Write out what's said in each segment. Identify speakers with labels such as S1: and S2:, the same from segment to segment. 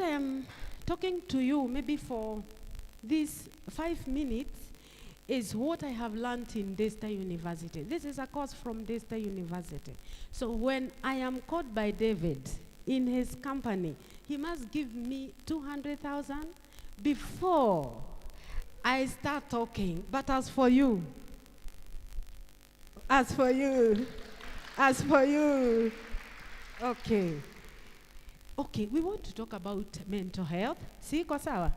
S1: I am talking to you maybe for these 5 minutes is what I have learned in Desta University. This is a course from Desta University. So when I am called by David in his company, he must give me 200,000 before I start talking. But as for you, okay. Okay, we want to talk about mental health. See, Kosawa?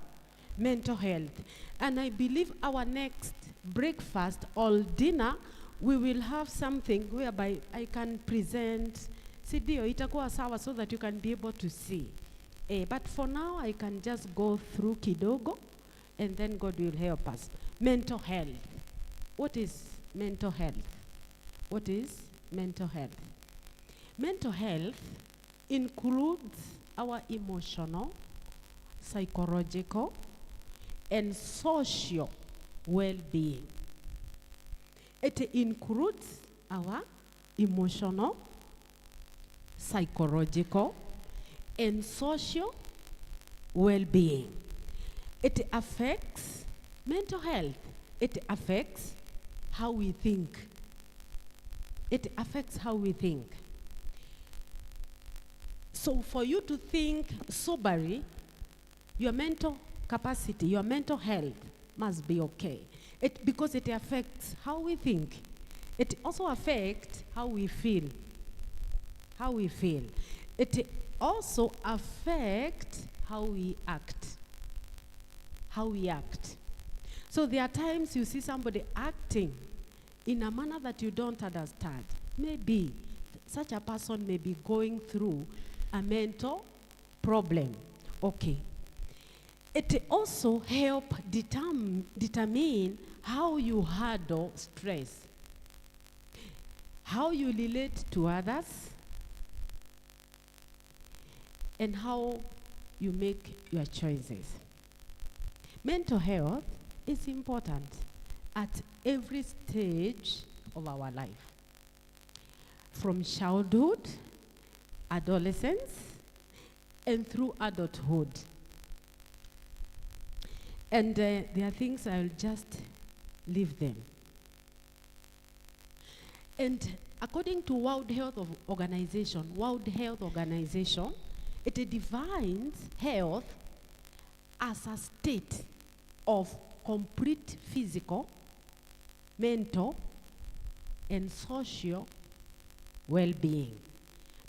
S1: Mental health. And I believe our next breakfast or dinner, we will have something whereby I can present Sidio itakuwa sawa so that you can be able to see. But for now, I can just go through kidogo and then God will help us. Mental health. What is mental health? What is mental health? Mental health includes our emotional, psychological, and social well-being. It includes our emotional, psychological, and social well-being. It affects mental health. It affects how we think. It affects how we think. So for you to think soberly, your mental capacity, your mental health must be okay. Because it affects how we think. It also affects how we feel. How we feel. It also affects how we act. How we act. So there are times you see somebody acting in a manner that you don't understand. Maybe such a person may be going through a mental problem. Okay. It also helps determine how you handle stress, how you relate to others, and how you make your choices. Mental health is important at every stage of our life. From childhood, adolescence, and through adulthood. And there are things I'll just leave them. And according to World Health Organization, it defines health as a state of complete physical, mental, and social well-being.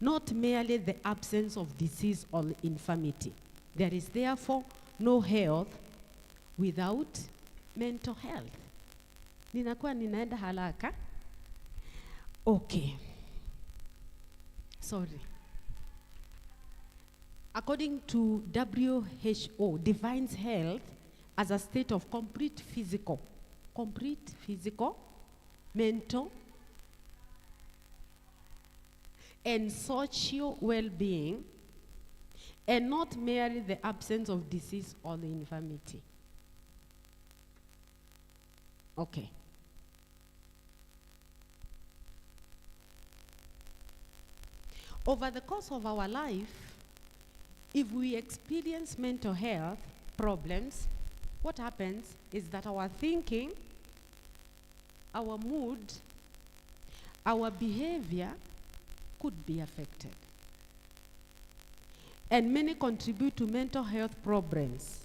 S1: Not merely the absence of disease or infirmity. There is therefore no health without mental health. Ninakuwa ninaenda haraka. Okay. Sorry. According to WHO, defines health as a state of complete physical, mental, and social well-being, and not merely the absence of disease or infirmity. Okay. Over the course of our life, if we experience mental health problems, what happens is that our thinking, our mood, our behavior could be affected. And many contribute to mental health problems.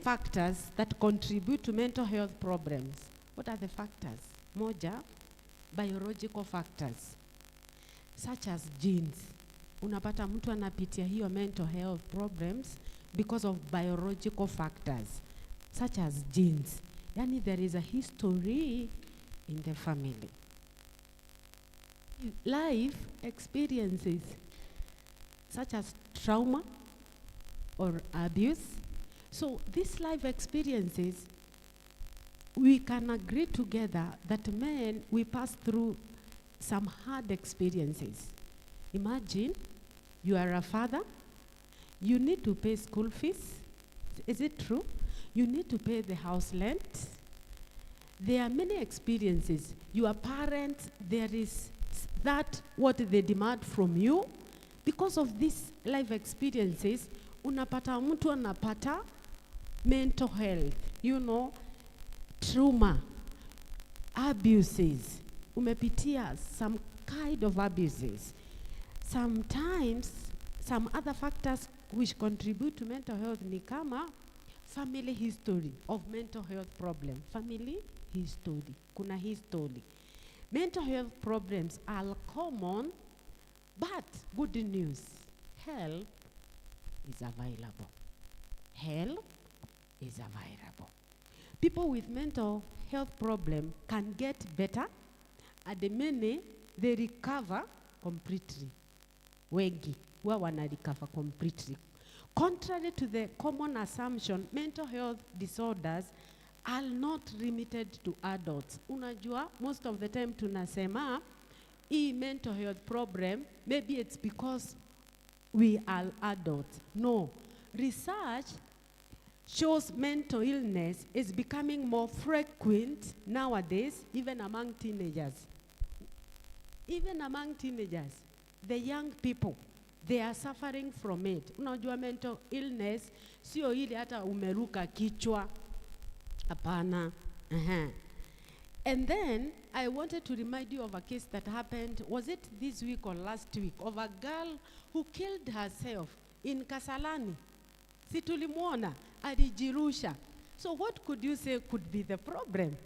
S1: Factors that contribute to mental health problems. What are the factors? Moja, biological factors, such as genes. Unapata mtu anapitia hiyo mental health problems because of biological factors, such as genes. Yani there is a history in the family. Life experiences, such as trauma or abuse. So these life experiences, we can agree together that men, we pass through some hard experiences. Imagine you are a father, you need to pay school fees. Is it true? You need to pay the house rent. There are many experiences. Your parents, there is that what they demand from you? Because of these life experiences, unapata mtu anapata mental health, trauma, abuses. Umepitia some kind of abuses. Sometimes, some other factors which contribute to mental health ni kama family history of mental health problem. Family history. Kuna history. Mental health problems are common, but good news, help is available. Help is available. People with mental health problem can get better, at the minute they recover completely. Wengi wana recover completely. Contrary to the common assumption, mental health disorders are not limited to adults. Unajua, most of the time tunasema, mental health problem, maybe it's because we are adults. No. Research shows mental illness is becoming more frequent nowadays, even among teenagers. Even among teenagers, the young people, they are suffering from it. Unajua mental illness, sio ile hata umeruka kichwa. Apana. And then, I wanted to remind you of a case that happened, was it this week or last week, of a girl who killed herself in Kasalani. Si tulimuona, alijirusha. So what could you say could be the problem?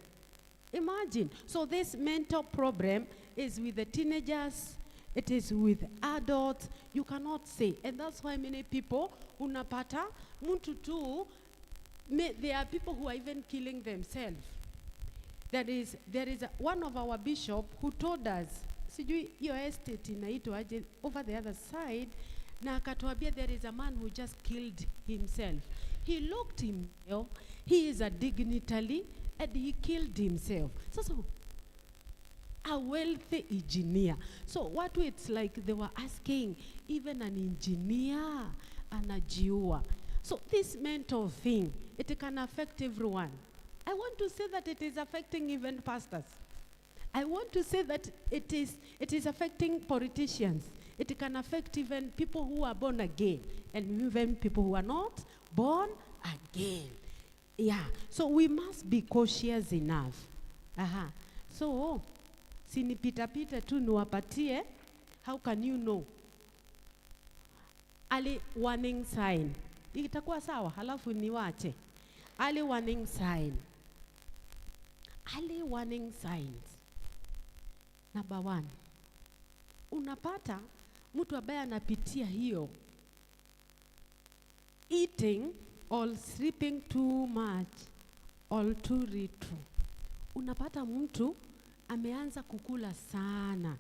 S1: Imagine. So this mental problem is with the teenagers, it is with adults, you cannot say. And that's why many people, unapata, muntu tu, there are people who are even killing themselves. There is one of our bishop who told us, sijui your estate inaitwa aje over the other side, na akatuambia there is a man who just killed himself. He looked himself, he is a dignitary, and he killed himself. So a wealthy engineer. So what it's like they were asking, even an engineer anajiua. So this mental thing, it can affect everyone. I want to say that it is affecting even pastors. I want to say that it is affecting politicians. It can affect even people who are born again and even people who are not born again. Yeah, so we must be cautious enough. So, sinipita tu nuwapatie, how can you know? Early warning sign. Itakuwa sawa, halafu niwache. Early warning sign. Early warning signs. Number 1. Unapata mtu ambaye anapitia hiyo eating or sleeping too much or too little. Unapata mtu ameanza kukula sana.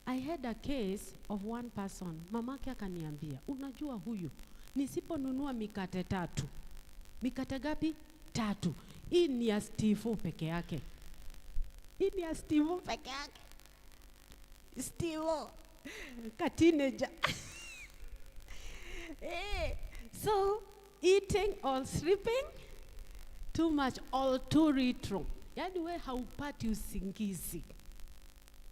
S1: I had a case of one person, mamake akaniambia, unajua huyu, nisiponunua mikate 3. Mikate gapi? 3. Hii ni ya Steve peke yake. Hii ni ya Steve peke yake. Steve, ka-teenager. So, eating or sleeping too much or too little. Yani we haupati usingizi.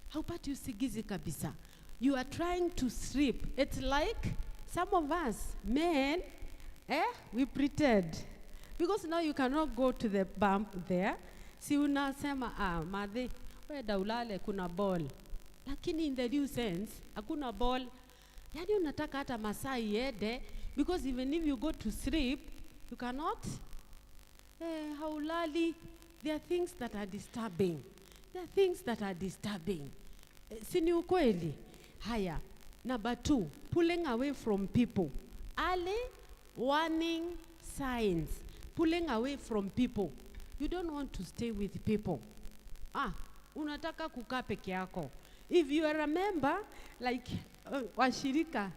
S1: Haupati usingizi kabisa. You are trying to sleep. It's like some of us, men, we pretend. Because now you cannot go to the bump there. Si unasema, madhe, weda ulale kuna ball. Lakini in the new sense, hakuna ball. Yani unataka hata masaa iende, because even if you go to sleep, you cannot. Haulali. There are things that are disturbing. There are things that are disturbing. Sini ukweli. Haya. Number 2, pulling away from people. Early warning signs. Pulling away from people. You don't want to stay with people. Unataka kukaa peke yako. If you are a member, like washirika,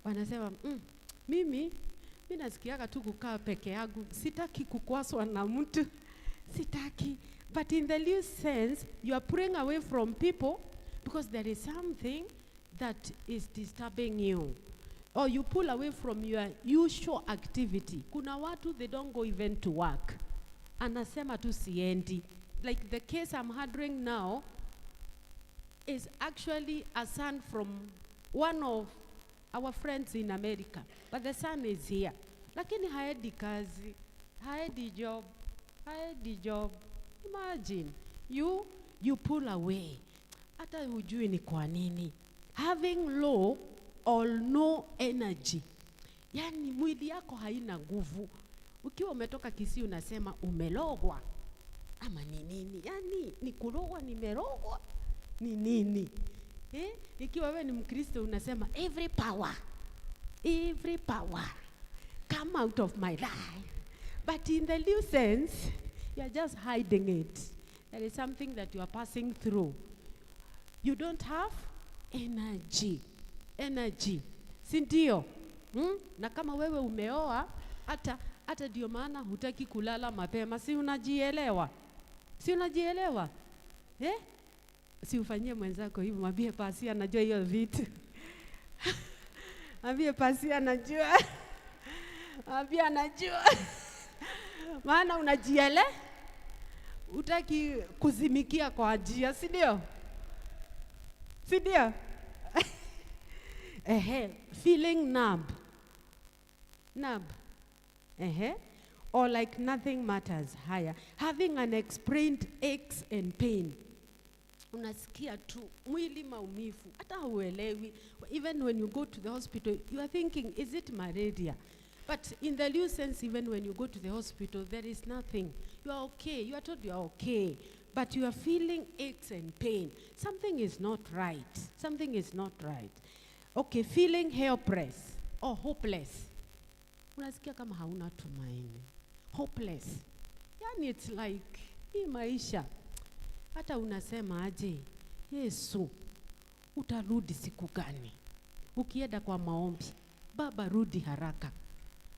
S1: wanasema, mimi nasikiaga tu kukaa peke yangu. Sitaki kukwaswa na mtu. Sitaki. But in the loose sense, you are pulling away from people because there is something that is disturbing you. Or you pull away from your usual activity. Kuna watu, they don't go even to work. Anasema tu siendi. Like the case I'm handling now, is actually a son from one of our friends in America. But the son is here. Lakini haedi kazi, haedi job. Imagine, you pull away. Hata hujui ni kwa nini. Having low or no energy. Yani mwili yako haina nguvu. Ukiwa umetoka Kisii unasema umelogwa. Ama ni nini? Yani ni kulogwa, nimerogwa. Ni nini? Ikiwa wewe ni Mkristo unasema every power come out of my life. But in the new sense, you are just hiding it. There is something that you are passing through. You don't have energy. Sindio? Na kama wewe umeoa, hata ndio maana hutaki kulala mapema. Si unajielewa? Si ufanyie mwenzako hivi, mwambie Pasi anajua hiyo vitu. Mwambie Pasi anajua. Mwambie anajua. Maana hutaki kuzimikia kwa ajia, si ndio? Feeling numb. Or like nothing matters. Higher. Having unexplained aches and pain. Unasikia tu mwili maumivu, hata huelewi. Even when you go to the hospital, you are thinking, is it malaria? But in the new sense, even when you go to the hospital, there is nothing. You are okay. You are told you are okay. But you are feeling aches and pain. Something is not right. Okay, feeling helpless or hopeless. Unasikia kama hauna tumaini. Hopeless. Yani it's like, hii maisha. Hata unasema aje, Yesu, utarudi siku gani? Ukienda kwa maombi, Baba rudi haraka.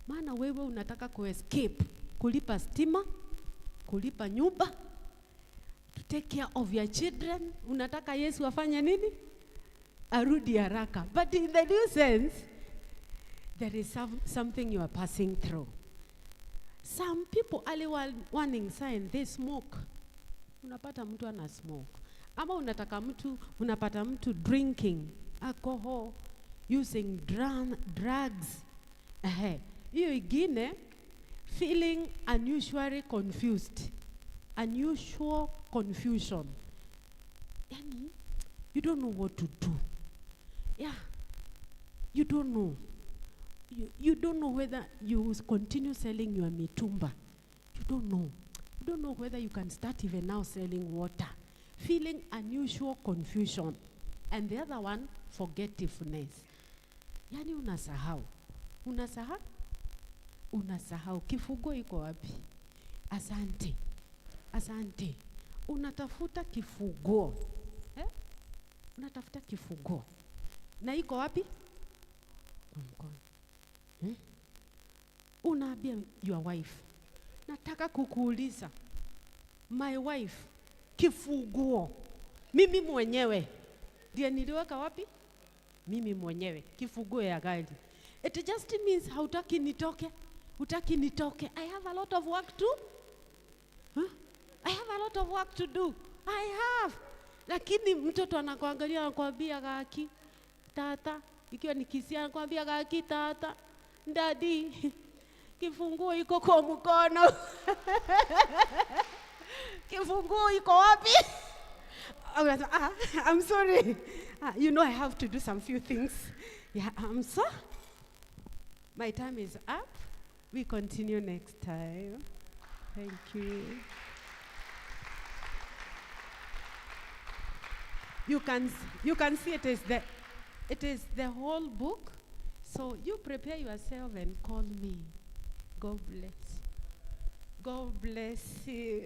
S1: Maana wewe unataka escape, kulipa stima, kulipa nyumba, to take care of your children. Unataka Yesu afanye nini? Arudi haraka. But in the new sense, there is something you are passing through. Some people, early warning sign, they smoke. Unapata mtu ana smoke. Ama unapata mtu drinking alcohol, using drugs. Hiyo ingine, feeling unusual confusion. Yani, you don't know what to do. Yeah, you don't know. You don't know whether you continue selling your mitumba. You don't know. You don't know whether you can start even now selling water. Feeling unusual confusion. And the other one, forgetfulness. Yani unasahau. Kifugo iko wapi? Asante. Unatafuta kifugo. Unatafuta kifugo. Na iko wapi? Unaambia your wife, nataka kukuuliza, my wife, kifuguo mimi mwenyewe ndiye niliweka wapi? Mimi mwenyewe, kifuguo ya gari. It just means hautaki nitoke. I have a lot of work to do. I have. Lakini mtoto anakuangalia anakuambia gaki tata, ikiwa ni Kisii anakuambia gaki tata, daddy, kifunguo iko kwa mkono. Kifunguo iko wapi? I'm sorry. You know I have to do some few things. Yeah, I'm sorry. My time is up. We continue next time. Thank you. You can see it is the whole book. So you prepare yourself and call me. God bless. God bless you.